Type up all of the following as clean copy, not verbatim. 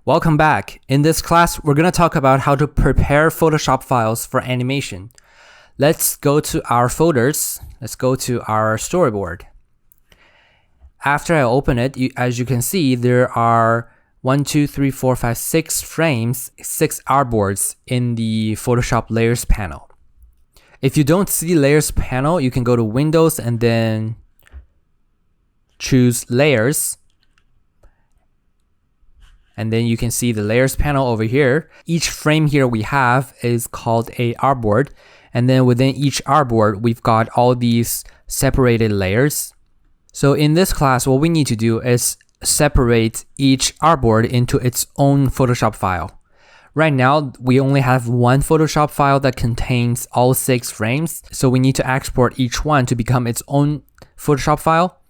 Welcome back. In this class, we're going to talk about how to prepare Photoshop files for animation. Let's go to our folders. Let's go to our storyboard. After I open it, as you can see, there are 6 frames, 6 artboards in the Photoshop Layers panel. If you don't see Layers panel, you can go to Windows and then choose Layers. And then you can see the Layers panel over here. Each frame here we have is called a artboard. And then within each artboard, we've got all these separated layers. So in this class, what we need to do is separate each artboard into its own Photoshop file. Right now, we only have one Photoshop file that contains all 6 frames. So we need to export each one to become its own Photoshop file.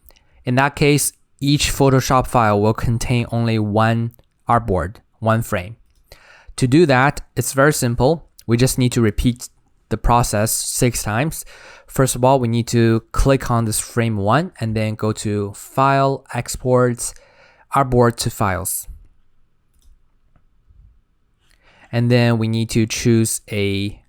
In that case, each Photoshop file will contain only one artboard, one frame. To do that, it's very simple. We just need to repeat the process 6 times. First of all, we need to click on this frame 1 and then go to File, Export, Artboard to Files. And then we need to choose a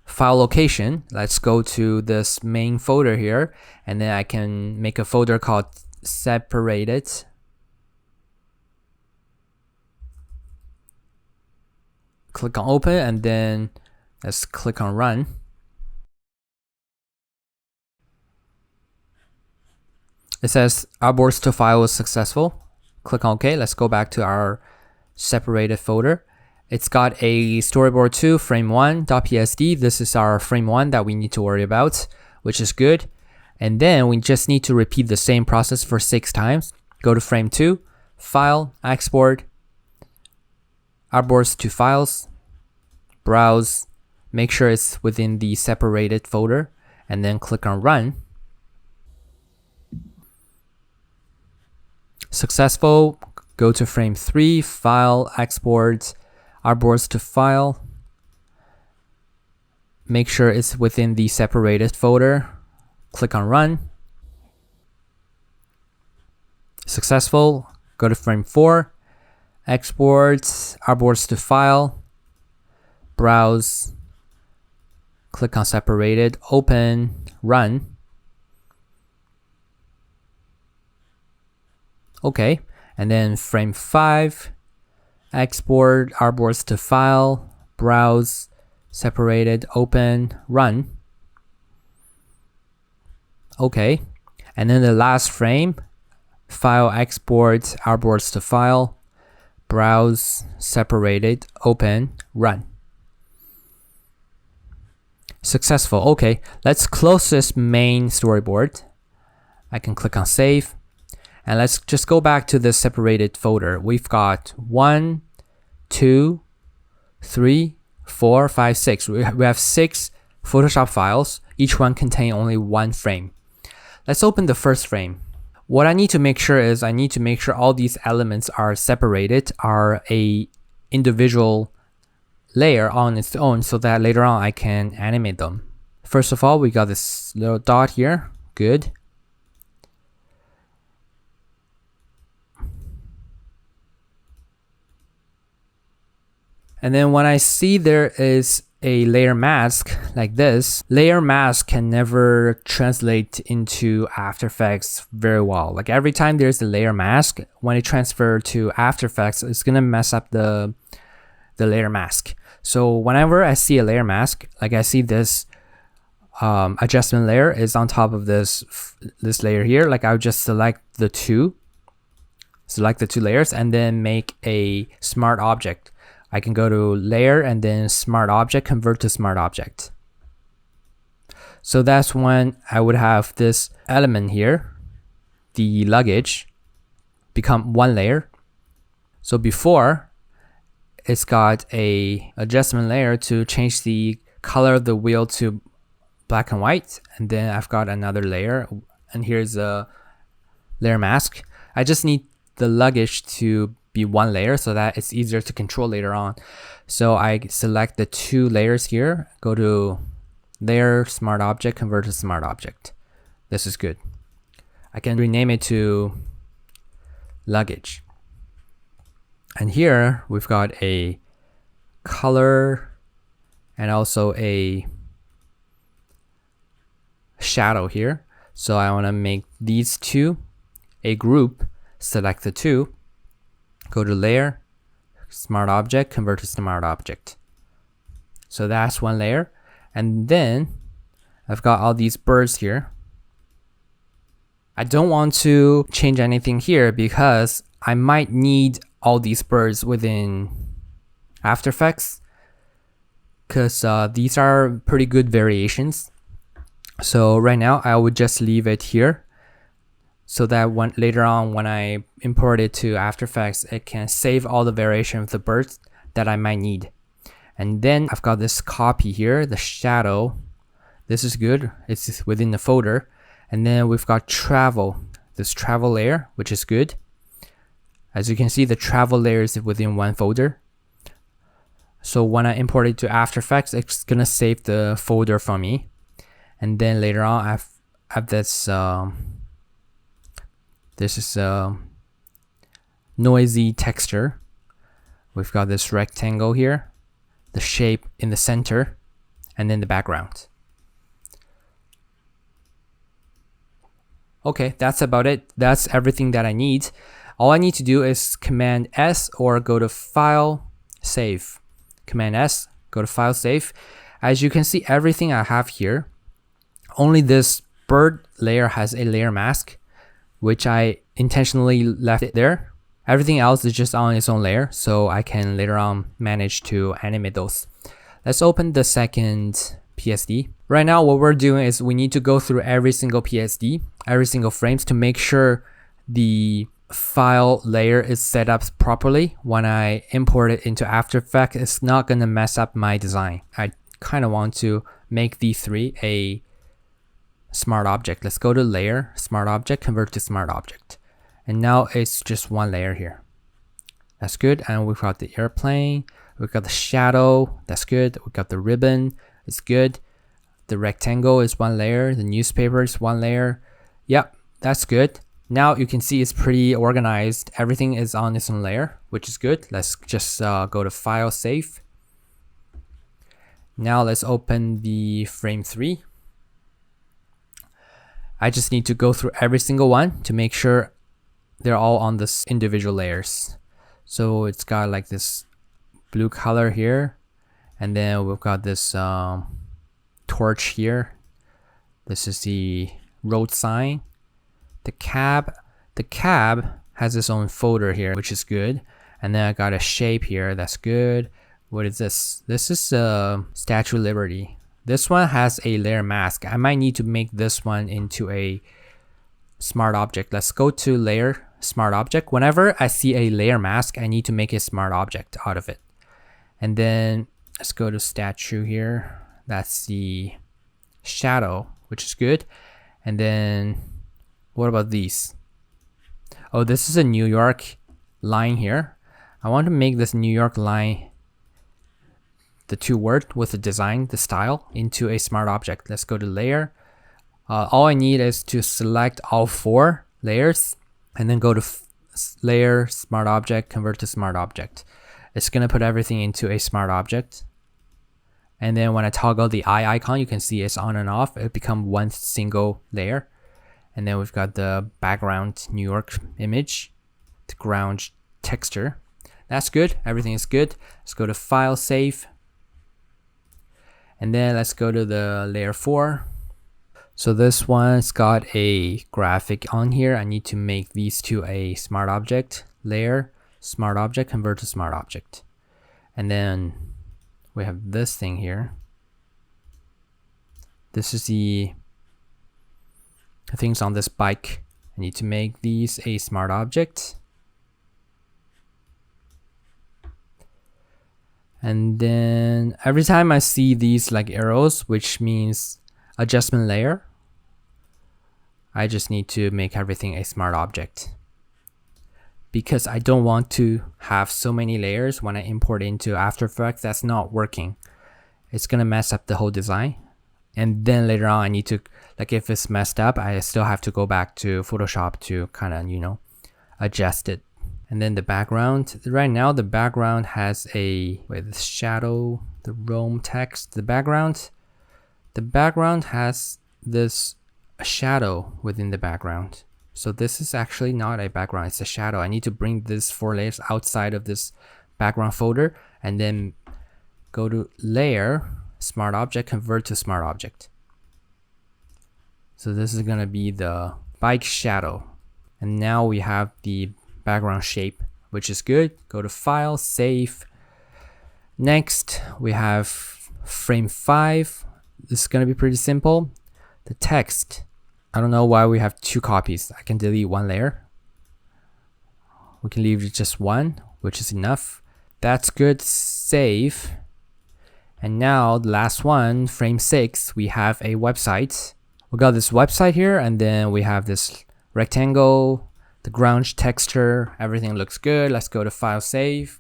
file location. Let's go to this main folder here, and then I can make a folder called Separated. Click on Open, and then let's click on Run. It says Artboards to File was successful. Click on OK. Let's go back to our separated folder. It's got a storyboard 2 frame 1.psd. This is our frame 1 that we need to worry about, which is good. And then we just need to repeat the same process for 6 times. Go to frame 2, File, Export, Artboards to Files, Browse, make sure it's within the separated folder, and then click on Run. Successful. Go to frame 3, File, Export, Artboards to File. Make sure it's within the separated folder. Click on Run. Successful. Go to frame 4, Export, Artboards to File, Browse, click on Separated, Open, Run. Okay, and then frame 5, Export, Artboards to File, Browse, Separated, Open, Run. Okay, and then the last frame, File, Export, Artboards to File, Browse, Separated, Open, Run. Successful. Okay, let's close this main storyboard. I can click on Save. And let's just go back to the separated folder. We've got 1, 2, 3, 4, 5, 6. We have 6 Photoshop files. Each one contains only one frame. Let's open the first frame. What I need to make sure is I need to make sure all these elements are separated, are a individual layer on its own, so that later on I can animate them. First of all, we got this little dot here. Good. And then when I see there is a layer mask like this, layer mask can never translate into After Effects very well. Like every time there's a layer mask, when it transfers to After Effects, it's gonna mess up the layer mask. So whenever I see a layer mask, like I see this adjustment layer is on top of this layer here, like I would just select the two layers and then make a smart object. I can go to Layer and then Smart Object, convert to Smart Object. So that's when I would have this element here, the luggage, become one layer. So before, it's got a adjustment layer to change the color of the wheel to black and white. And then I've got another layer, and here's a layer mask. I just need the luggage to be one layer so that it's easier to control later on. So I select the 2 layers here, go to Layer, Smart Object, convert to Smart Object. This is good. I can rename it to luggage. And here we've got a color and also a shadow here. So I want to make these two a group, select the two, go to layer, smart object, convert to smart object. So that's one layer. And then I've got all these birds here. I don't want to change anything here because I might need all these birds within After Effects, because these are pretty good variations. So right now I would just leave it here so that later on when I import it to After Effects, it can save all the variation of the birds that I might need. And then I've got this copy here, the shadow. This is good, it's within the folder. And then we've got travel, this travel layer, which is good. As you can see, the travel layer is within one folder. So when I import it to After Effects, it's gonna save the folder for me. And then later on, I have this, this is a noisy texture. We've got this rectangle here, the shape in the center, and then the background. Okay, that's about it. That's everything that I need. All I need to do is Command S or go to File, Save. Command S, go to File, Save. As you can see, everything I have here, only this bird layer has a layer mask, which I intentionally left it there. Everything else is just on its own layer, so I can later on manage to animate those. Let's open the second PSD. Right now, what we're doing is we need to go through every single PSD, every single frames to make sure the file layer is set up properly. When I import it into After Effects, it's not going to mess up my design. I kind of want to make these three a smart object. Let's go to layer, smart object, convert to smart object. And now it's just one layer here. That's good. And we've got the airplane, we've got the shadow, that's good. We've got the ribbon, it's good. The rectangle is one layer, the newspaper is one layer. Yep, that's good. Now you can see it's pretty organized. Everything is on its own layer, which is good. Let's just go to File, Save. Now let's open the frame 3. I just need to go through every single one to make sure they're all on this individual layers. So it's got like this blue color here, and then we've got this torch here. This is the road sign. The cab has its own folder here, which is good. And then I got a shape here, that's good. What is this? This is Statue of Liberty. This one has a layer mask. I might need to make this one into a smart object. Let's go to layer, smart object. Whenever I see a layer mask, I need to make a smart object out of it. And then let's go to statue here. That's the shadow, which is good. And then what about these? Oh, this is a New York line here. I want to make this New York line, the two word with the design, the style, into a smart object. Let's go to layer. All I need is to select all 4 layers and then go to layer, smart object, convert to smart object. It's going to put everything into a smart object. And then when I toggle the eye icon, you can see it's on and off. It becomes one single layer. And then we've got the background New York image, the ground texture. That's good. Everything is good. Let's go to File, Save. And then let's go to the layer 4. So this one's got a graphic on here. I need to make these two a smart object. Layer, smart object, convert to smart object. And then we have this thing here. This is the things on this bike. I need to make these a smart object. And then every time I see these like arrows, which means adjustment layer, I just need to make everything a smart object. Because I don't want to have so many layers when I import into After Effects. That's not working. It's gonna mess up the whole design. And then later on I need to, like if it's messed up, I still have to go back to Photoshop to kind of, you know, adjust it And then the background, right now the background has a, the shadow, the Rome text, the background has this a shadow within the background. So this is actually not a background, it's a shadow. I need to bring this 4 layers outside of this background folder and then go to layer, smart object, convert to smart object. So this is gonna be the bike shadow. And now we have the background shape, which is good. Go to file, save. Next, we have frame 5. This is gonna be pretty simple. The text, I don't know why we have 2 copies. I can delete 1 layer. We can leave just 1, which is enough. That's good, save. And now the last one, frame 6, we have a website. We got this website here, and then we have this rectangle, the ground texture, everything looks good. Let's go to file, save.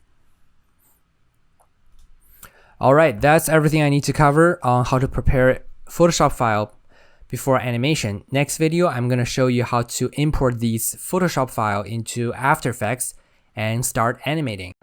All right, that's everything I need to cover on how to prepare a Photoshop file before animation. Next video, I'm gonna show you how to import these Photoshop file into After Effects and start animating.